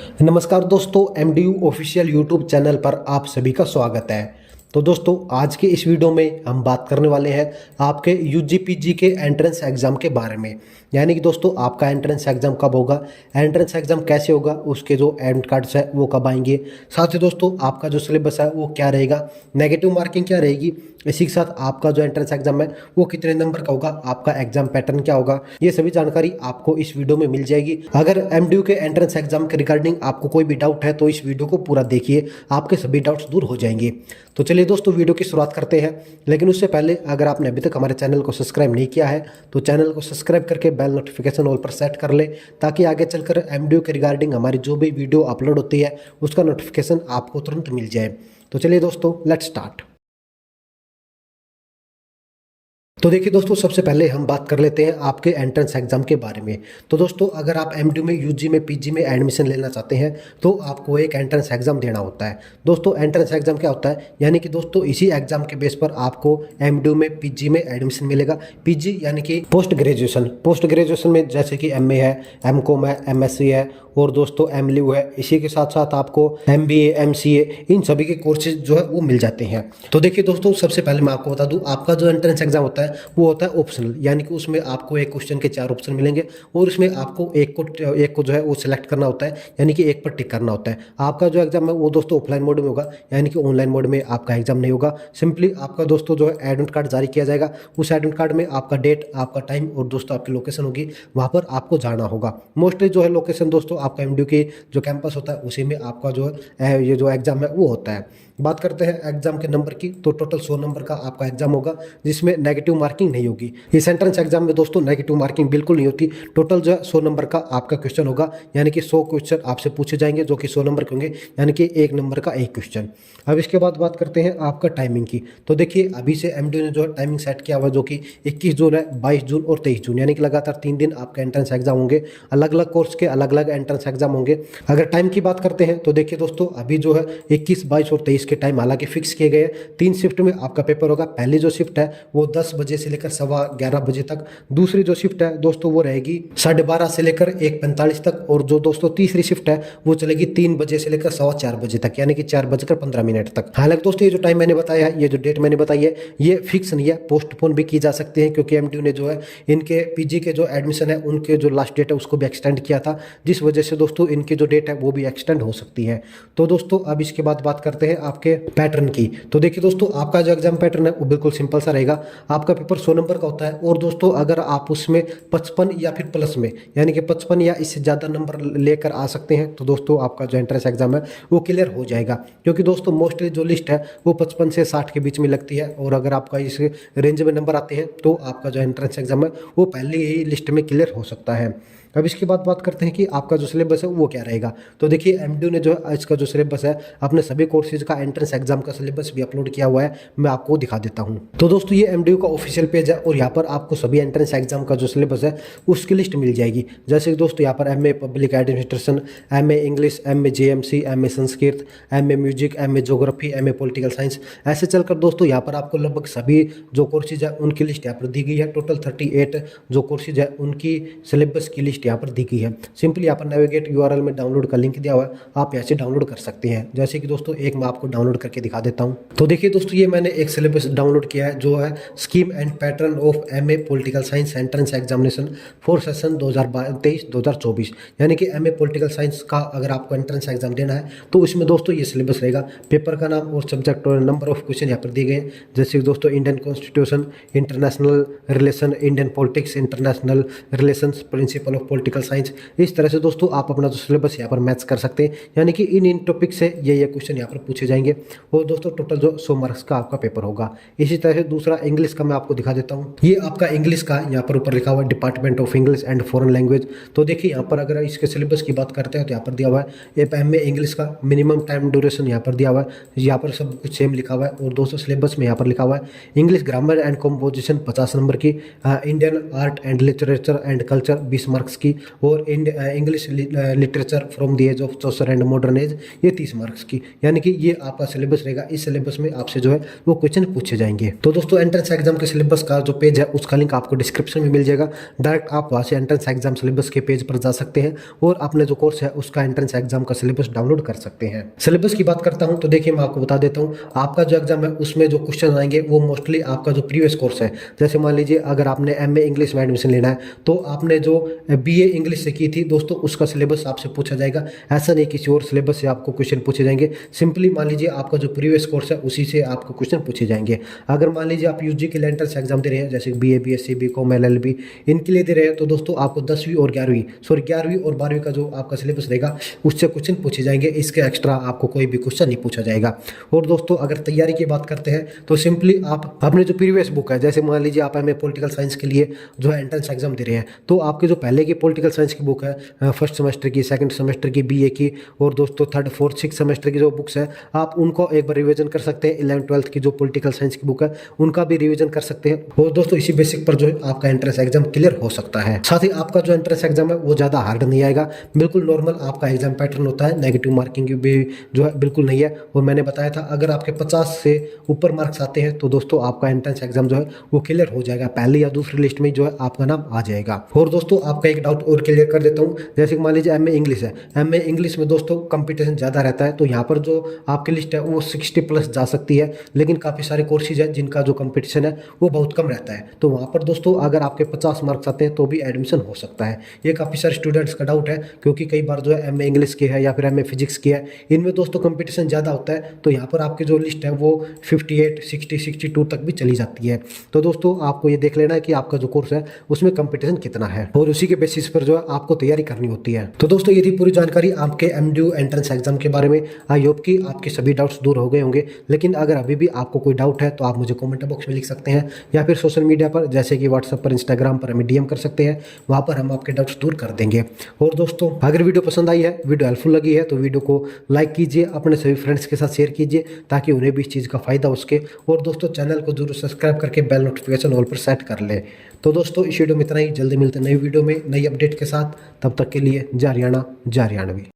नमस्कार दोस्तों, MDU official YouTube channel पर आप सभी का स्वागत है। तो दोस्तों, आज के इस वीडियो में हम बात करने वाले हैं आपके यूजी पीजी के एंट्रेंस एग्ज़ाम के बारे में। यानी कि दोस्तों, आपका एंट्रेंस एग्ज़ाम कब होगा, एंट्रेंस एग्ज़ाम कैसे होगा, उसके जो एडमिट कार्ड्स है वो कब आएंगे, साथ ही दोस्तों आपका जो सिलेबस है वो क्या रहेगा, नेगेटिव मार्किंग क्या रहेगी, इसी के साथ आपका जो एंट्रेंस एग्ज़ाम है वो कितने नंबर का होगा, आपका एग्जाम पैटर्न क्या होगा, ये सभी जानकारी आपको इस वीडियो में मिल जाएगी। अगर एमडीयू के एंट्रेंस एग्जाम के रिगार्डिंग आपको कोई भी डाउट है तो इस वीडियो को पूरा देखिए, आपके सभी डाउट्स दूर हो जाएंगे। तो चलिए दोस्तों, वीडियो की शुरुआत करते हैं। लेकिन उससे पहले अगर आपने अभी तक हमारे चैनल को सब्सक्राइब नहीं किया है तो चैनल को सब्सक्राइब करके बेल नोटिफिकेशन ऑल पर सेट कर ले, ताकि आगे चलकर एमडीयू के रिगार्डिंग हमारी जो भी वीडियो अपलोड होती है उसका नोटिफिकेशन आपको तुरंत मिल जाए। तो चलिए दोस्तों, लेट्स स्टार्ट। तो देखिए दोस्तों, सबसे पहले हम बात कर लेते हैं आपके एंट्रेंस एग्जाम के बारे में। तो दोस्तों, अगर आप एमडी में, यूजी में, पीजी में एडमिशन लेना चाहते हैं तो आपको एक एंट्रेंस एग्जाम देना होता है। दोस्तों, एंट्रेंस एग्जाम क्या होता है, यानी कि दोस्तों इसी एग्जाम के बेस पर आपको एमडी में, पीजी में एडमिशन मिलेगा। पीजी यानी कि पोस्ट ग्रेजुएशन, पोस्ट ग्रेजुएशन में जैसे कि एमए है, एमकॉम है, एमएससी है और दोस्तों एमलियू है। इसी के साथ साथ आपको एमबीए, एमसीए, इन सभी के कोर्सेज जो है वो मिल जाते हैं। तो देखिए दोस्तों, सबसे पहले मैं आपको बता दूं, आपका जो एंट्रेंस एग्जाम होता है वो होता है ऑप्शनल, यानी कि उसमें आपको एक क्वेश्चन के 4 ऑप्शन मिलेंगे और उसमें आपको एक को जो है वो सिलेक्ट करना होता है, यानी कि एक पर टिक करना होता है। आपका जो एग्जाम है वो दोस्तों ऑफलाइन मोड में होगा, यानी कि ऑनलाइन मोड में आपका एग्जाम नहीं होगा। सिंपली आपका दोस्तों जो है एडमिट कार्ड जारी किया जाएगा, उस एडमिट कार्ड में आपका डेट, आपका टाइम और दोस्तों आपकी लोकेशन होगी, वहाँ पर आपको जाना होगा। मोस्टली जो है लोकेशन दोस्तों आपका एमडीयू की जो कैंपस होता है उसी में आपका जो है ये जो एग्जाम है वो होता है। बात करते हैं एग्जाम के नंबर की, तो टोटल 100 नंबर का आपका एग्जाम होगा, जिसमें नेगेटिव मार्किंग नहीं होगी। इस एंट्रेंस एग्जाम में दोस्तों नेगेटिव मार्किंग बिल्कुल नहीं होती। टोटल जो है 100 नंबर का आपका क्वेश्चन होगा, यानी कि 100 क्वेश्चन आपसे पूछे जाएंगे जो कि 100 नंबर के होंगे, यानी कि 1 नंबर का एक क्वेश्चन। अब इसके बाद बात करते हैं आपका टाइमिंग की। तो देखिए, अभी से एमडी ने जो है टाइमिंग सेट किया हुआ, जो कि 21 जून है, 22 जून और 23 जून, यानी कि लगातार 3 दिन आपके एंट्रेंस एग्जाम होंगे। अलग अलग कोर्स के अलग अलग एंट्रेंस एग्जाम होंगे। अगर टाइम की बात करते हैं तो देखिए दोस्तों, अभी जो है 21, 22 और 23 के टाइम हालांकि फिक्स किए गए। 3 शिफ्ट में आपका पेपर होगा। पहली जो शिफ्ट है वो 10 बजे से लेकर 11:15 बजे तक। दूसरी जो शिफ्ट है दोस्तों वो रहेगी 12:30 से लेकर 1:45 तक। और जो दोस्तों तीसरी शिफ्ट है वो चलेगी 3 बजे से लेकर 4:15 बजे तक, यानी कि 4:15 तक। हालांकि दोस्तों ये जो टाइम मैंने बताया है, ये जो डेट मैंने बताई है, ये फिक्स नहीं है, पोस्टपोन भी की जा सकती है, क्योंकि एमडीयू ने जो है इनके पीजी के जो एडमिशन है उनके जो लास्ट डेट है उसको भी एक्सटेंड किया था, जिस वजह से दोस्तों इनकी जो डेट है वो भी एक्सटेंड हो सकती है। तो दोस्तों अब इसके बाद बात करते हैं आपके पैटर्न की। तो देखिए दोस्तों, आपका जो एग्जाम पैटर्न है वो बिल्कुल सिंपल सा रहेगा। आपका पेपर 100 नंबर का होता है और दोस्तों अगर आप उसमें 55 या फिर प्लस में, यानी कि 55 या इससे ज़्यादा नंबर लेकर आ सकते हैं तो दोस्तों आपका जो एंट्रेंस एग्जाम है वो क्लियर हो जाएगा। क्योंकि दोस्तों मोस्टली जो लिस्ट है वो 55 से 60 के बीच में लगती है, और अगर आपका इस रेंज में नंबर आते हैं तो आपका जो एंट्रेंस एग्जाम है वो पहले ही लिस्ट में क्लियर हो सकता है। अब इसके बाद बात करते हैं कि आपका जो सिलेबस है वो क्या रहेगा। तो देखिए, एमडीयू ने जो इसका जो सिलेबस है अपने सभी कोर्सेज का एंट्रेंस एग्जाम का सिलेबस भी अपलोड किया हुआ है, मैं आपको दिखा देता हूं। तो दोस्तों ये एमडीयू का ऑफिशियल पेज है और यहाँ पर आपको सभी एंट्रेंस एग्जाम का जो सिलेबस है उसकी लिस्ट मिल जाएगी। जैसे कि दोस्तों यहाँ पर MA public administration, MA English, MA JMC, MA Sanskrit, MA music, MA geography, MA political science, ऐसे चलकर दोस्तों यहाँ पर आपको लगभग सभी जो कोर्सेज है उनकी लिस्ट यहाँ पर दी गई है। टोटल 38 जो कोर्सेज है उनकी सिलेबस की लिस्ट यहाँ पर दी गई है। सिंपली यहाँ पर नेविगेट यूआरएल में डाउनलोड का लिंक दिया हुआ है, आप यहाँ से डाउनलोड कर सकते हैं। जैसे कि दोस्तों एक मैं आपको डाउनलोड करके दिखा देता हूँ। तो देखिए दोस्तों, ये मैंने एक सिलेबस डाउनलोड किया है जो है scheme and pattern of MA political science entrance examination for session 2023-2024, यानी कि एमए पॉलिटिकल साइंस का अगर आपको एंट्रेंस एग्जाम देना है तो इसमें दोस्तों ये सिलेबस रहेगा। पेपर का नाम और सब्जेक्ट और नंबर ऑफ क्वेश्चन यहाँ पर दिए गए, जैसे कि दोस्तों Indian constitution, international relation, Indian politics, international relations, principle of political science. इस तरह से दोस्तों आप अपना जो सिलेबस यहाँ पर मैच कर सकते हैं, यानी कि इन टॉपिक से ये क्वेश्चन यहाँ पर पूछे जाएंगे। और दोस्तों टोटल जो 100 मार्क्स का आपका पेपर होगा। इसी तरह से दूसरा इंग्लिश का मैं आपको दिखा देता हूँ। ये आपका इंग्लिश का यहाँ पर ऊपर लिखा हुआ है department of English and foreign language. तो देखिए यहाँ पर अगर इसके सिलेबस की बात करते हैं तो यहाँ पर दिया हुआ है एमए इंग्लिश का मिनिमम टाइम ड्यूरेशन यहाँ पर दिया हुआ है, यहाँ पर सब कुछ सेम लिखा हुआ है। और दोस्तों सिलेबस में यहाँ पर लिखा हुआ है English grammar and composition 50 number की, Indian art and literature and culture 20 marks की, और English literature from the age of social and modern age ये 30 मार्क्स की। यानी कि ये आपका सिलेबस रहेगा। इस सिलेबस में आपसे जो है वो क्वेश्चन पूछे जाएंगे। तो दोस्तों एंट्रेंस एग्जाम के सिलेबस का जो पेज है उसका लिंक आपको डिस्क्रिप्शन में मिल जाएगा। डायरेक्ट आप वहाँ से एंट्रेंस एग्जाम सिलेबस के पेज पर जा सकते हैं और अपने जो कोर्स है उसका एंट्रेंस एग्जाम का सिलेबस डाउनलोड कर सकते हैं। सिलेबस की बात करता हूँ तो देखिए मैं आपको बता देता हूँ, आपका जो एग्जाम है उसमें जो क्वेश्चन आएंगे वो मोस्टली आपका जो प्रीवियस कोर्स है, जैसे मान लीजिए अगर आपने एमए इंग्लिश में एडमिशन लेना है तो आपने जो बीए इंग्लिश से की थी दोस्तों उसका सिलेबस आपसे पूछा जाएगा। ऐसा नहीं किसी और सिलेबस से आपको क्वेश्चन पूछे जाएंगे। सिंपली मान लीजिए आपका जो प्रीवियस कोर्स है उसी से आपको क्वेश्चन पूछे जाएंगे। अगर मान लीजिए आप यूजी के लिए एंट्रेंस एग्जाम दे रहे हैं, जैसे बीए बीएससी बीकॉम एलएलबी इनके लिए दे रहे हैं, तो दोस्तों आपको 10वीं और 12वीं का जो आपका सिलेबस रहेगा उससे क्वेश्चन पूछे जाएंगे। इसके एक्स्ट्रा आपको कोई भी क्वेश्चन नहीं पूछा जाएगा। और दोस्तों अगर तैयारी की बात करते हैं तो सिंपली आप अपने जो प्रीवियस बुक है, जैसे मान लीजिए आप एमए पॉलिटिकल साइंस के लिए जो है एंट्रेंस एग्जाम दे रहे हैं, तो आपके जो पहले की पॉलिटिकल साइंस की बुक है फर्स्ट सेमेस्टर की, सेकंड सेमेस्टर की बीए की, और दोस्तों थर्ड फोर्थ सिक्स सेमेस्टर की जो बुक्स है आप उनको एक बार रिवीजन कर सकते हैं। 11th 12th की जो पॉलिटिकल साइंस की बुक है उनका भी रिवीजन कर सकते हैं। और दोस्तों इसी बेसिक पर जो है आपका एंट्रेंस एग्जाम क्लियर हो सकता है। साथ ही आपका जो एंट्रेंस एग्जाम है वो ज़्यादा हार्ड नहीं आएगा, बिल्कुल नॉर्मल आपका एग्जाम पैटर्न होता है। नेगेटिव मार्किंग भी जो है बिल्कुल नहीं है। और मैंने बताया था अगर आपके 50 से ऊपर मार्क्स आते हैं तो दोस्तों आपका एंट्रेंस एग्जाम जो है वो क्लियर हो जाएगा, पहली या दूसरी लिस्ट में जो है आपका नाम आ जाएगा। और दोस्तों आपका एक डाउट और क्लियर कर देता हूँ, जैसे मान लीजिए एमए इंग्लिश है, एमए इंग्लिश में दोस्तों कंपटीशन ज़्यादा रहता है, तो यहाँ पर जो आपकी लिस्ट है वो 60+ जा सकती है, लेकिन काफ़ी सारे कोर्सेज हैं जिनका जो कंपटीशन है वो बहुत कम रहता है। तो वहाँ पर दोस्तों अगर आपके 50 मार्क्स आते हैं तो भी एडमिशन हो सकता है। ये काफ़ी सारे स्टूडेंट्स का डाउट है, क्योंकि कई बार जो है एमए इंग्लिश की है या फिर एमए फिजिक्स की है, इनमें दोस्तों कंपटीशन ज़्यादा होता है, तो यहाँ पर आपकी जो लिस्ट है वो 58, 60, 62 तक भी चली जाती है। तो दोस्तों आपको ये देख लेना है कि आपका जो कोर्स है उसमें कंपटीशन कितना है, और उसी के बेसिस पर जो है आपको तैयारी करनी होती है। तो दोस्तों ये थी पूरी जानकारी आपके एमडीयू एंट्रेंस एग्जाम के बारे में। आई होप कि आपके सभी डाउट्स दूर हो गए होंगे, लेकिन अगर अभी भी आपको कोई डाउट है तो आप मुझे कमेंट बॉक्स में लिख सकते हैं, या फिर सोशल मीडिया पर जैसे कि व्हाट्सएप पर, इंस्टाग्राम पर हमें डीएम कर सकते हैं, वहाँ पर हम आपके डाउट्स दूर कर देंगे। और दोस्तों अगर वीडियो पसंद आई है, वीडियो हेल्पफुल लगी है, तो वीडियो को लाइक कीजिए, अपने सभी फ्रेंड्स के साथ शेयर कीजिए ताकि उन्हें भी इस चीज़ का फ़ायदा हो सके। और दोस्तों चैनल को जरूर सब्सक्राइब करके बेल नोटिफिकेशन ऑल पर सेट कर ले। तो दोस्तों इस वीडियो में इतना ही, जल्दी मिलते हैं नई वीडियो में नई अपडेट के साथ। तब तक के लिए जय हरियाणा जय हरियाणवी।